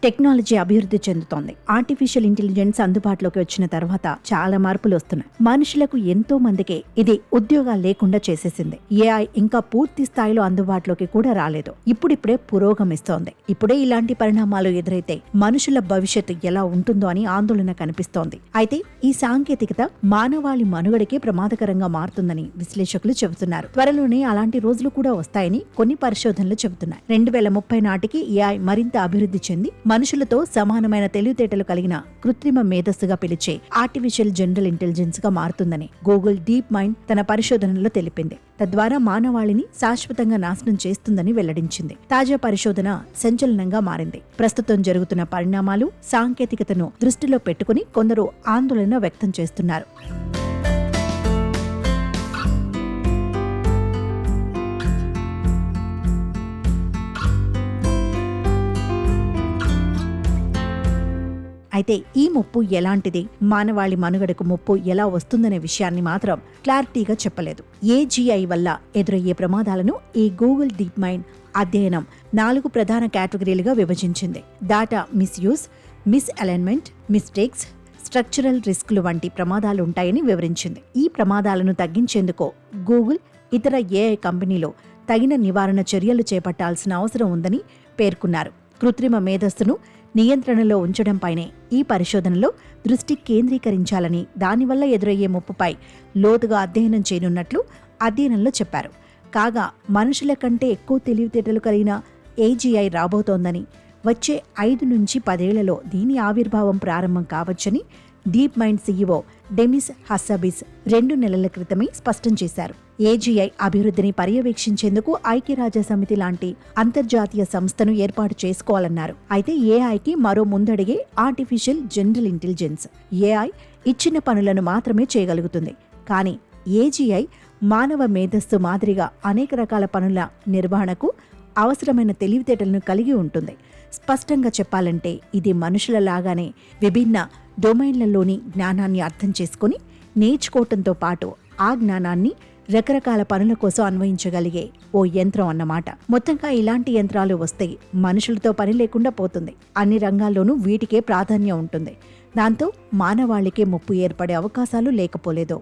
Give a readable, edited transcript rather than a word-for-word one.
Technology అభివృద్ధి చెందుతోంది. Artificial intelligence అందుబాటులోకి వచ్చిన తర్వాత చాలా మార్పులు వస్తున్నాయి. మనుషులకు ఎంతో మందికి ఇది ఉద్యోగాలు లేకుండా చేసేసింది. ఏఐ ఇంకా పూర్తి స్థాయిలో అందుబాటులోకి కూడా రాలేదు. ఇప్పుడిప్పుడే పురోగమిస్తోంది. ఇప్పుడే ఇలాంటి పరిణామాలు ఎదురైతే మనుషుల భవిష్యత్తు ఎలా ఉంటుందో అని ఆందోళన కనిపిస్తోంది. అయితే ఈ సాంకేతికత మానవాళి మనుగడకే ప్రమాదకరంగా మారుతుందని విశ్లేషకులు చెబుతున్నారు. త్వరలోనే అలాంటి రోజులు కూడా వస్తాయని కొన్ని పరిశోధనలు చెబుతున్నాయి. 2030 నాటికి ఏఐ మరింత అభివృద్ధి చెంది మనుషులతో సమానమైన తెలివితేటలు కలిగిన కృత్రిమ మేధస్సుగా పిలిచే ఆర్టిఫిషియల్ జనరల్ ఇంటెలిజెన్స్ గా మారుతుందని గూగుల్ డీప్ మైండ్ తన పరిశోధనలో తెలిపింది. తద్వారా మానవాళిని శాశ్వతంగా నాశనం చేస్తుందని వెల్లడించింది. తాజా పరిశోధన సంచలనంగా మారింది. ప్రస్తుతం జరుగుతున్న పరిణామాలు, సాంకేతికతను దృష్టిలో పెట్టుకుని కొందరు ఆందోళన వ్యక్తం చేస్తున్నారు. అయితే ఈ ముప్పు ఎలాంటిది, మానవాళి మనుగడకు ముప్పు ఎలా వస్తుందనే విషయాన్ని మాత్రం క్లారిటీగా చెప్పలేదు. ఏజీఐ వల్ల ఎదురయ్యే ప్రమాదాలను ఈ గూగుల్ డీప్ మైండ్ అధ్యయనం 4 ప్రధాన కేటగిరీలుగా విభజించింది. Data misuse, misalignment, mistakes, structural రిస్కులు వంటి ప్రమాదాలుంటాయని వివరించింది. ఈ ప్రమాదాలను తగ్గించేందుకు గూగుల్, ఇతర ఏఐ కంపెనీలు తగిన నివారణ చర్యలు చేపట్టాల్సిన అవసరం ఉందని పేర్కొన్నారు. కృత్రిమ మేధస్సును నియంత్రణలో ఉంచడంపైనే ఈ పరిశోధనలో దృష్టి కేంద్రీకరించాలని, దానివల్ల ఎదురయ్యే ముప్పుపై లోతుగా అధ్యయనం చేయనున్నట్లు అధ్యయనంలో చెప్పారు. కాగా మనుషుల కంటే ఎక్కువ తెలివితేటలు కలిగిన ఏజీఐ రాబోతోందని, వచ్చే 5 నుంచి 10 ఏళ్లలో దీని ఆవిర్భావం ప్రారంభం కావచ్చని డీప్ మైండ్ సీఈఓ డెమిస్ హస్సబిస్ 2 నెలల క్రితమే స్పష్టం చేశారు. ఏజీఐ అభివృద్ధిని పర్యవేక్షించేందుకు ఐక్యరాజ్యసమితి లాంటి అంతర్జాతీయ సంస్థను ఏర్పాటు చేసుకోవాలన్నారు. అయితే ఏఐకి మరో ముందడిగే ఆర్టిఫిషియల్ జనరల్ ఇంటెలిజెన్స్. ఏఐ ఇచ్చిన పనులను మాత్రమే చేయగలుగుతుంది. కానీ ఏజీఐ మానవ మేధస్సు మాదిరిగా అనేక రకాల పనుల నిర్వహణకు అవసరమైన తెలివితేటలను కలిగి ఉంటుంది. స్పష్టంగా చెప్పాలంటే ఇది మనుషులలాగానే విభిన్న డొమైన్లలోని జ్ఞానాన్ని అర్థం చేసుకుని నేర్చుకోవటంతో పాటు ఆ జ్ఞానాన్ని రకరకాల పనుల కోసం అన్వయించగలిగే ఓ యంత్రం అన్నమాట. మొత్తంగా ఇలాంటి యంత్రాలు వస్తే మనుషులతో పని లేకుండా పోతుంది. అన్ని రంగాల్లోనూ వీటికే ప్రాధాన్యం ఉంటుంది. దాంతో మానవాళికే ముప్పు ఏర్పడే అవకాశాలు లేకపోలేదు.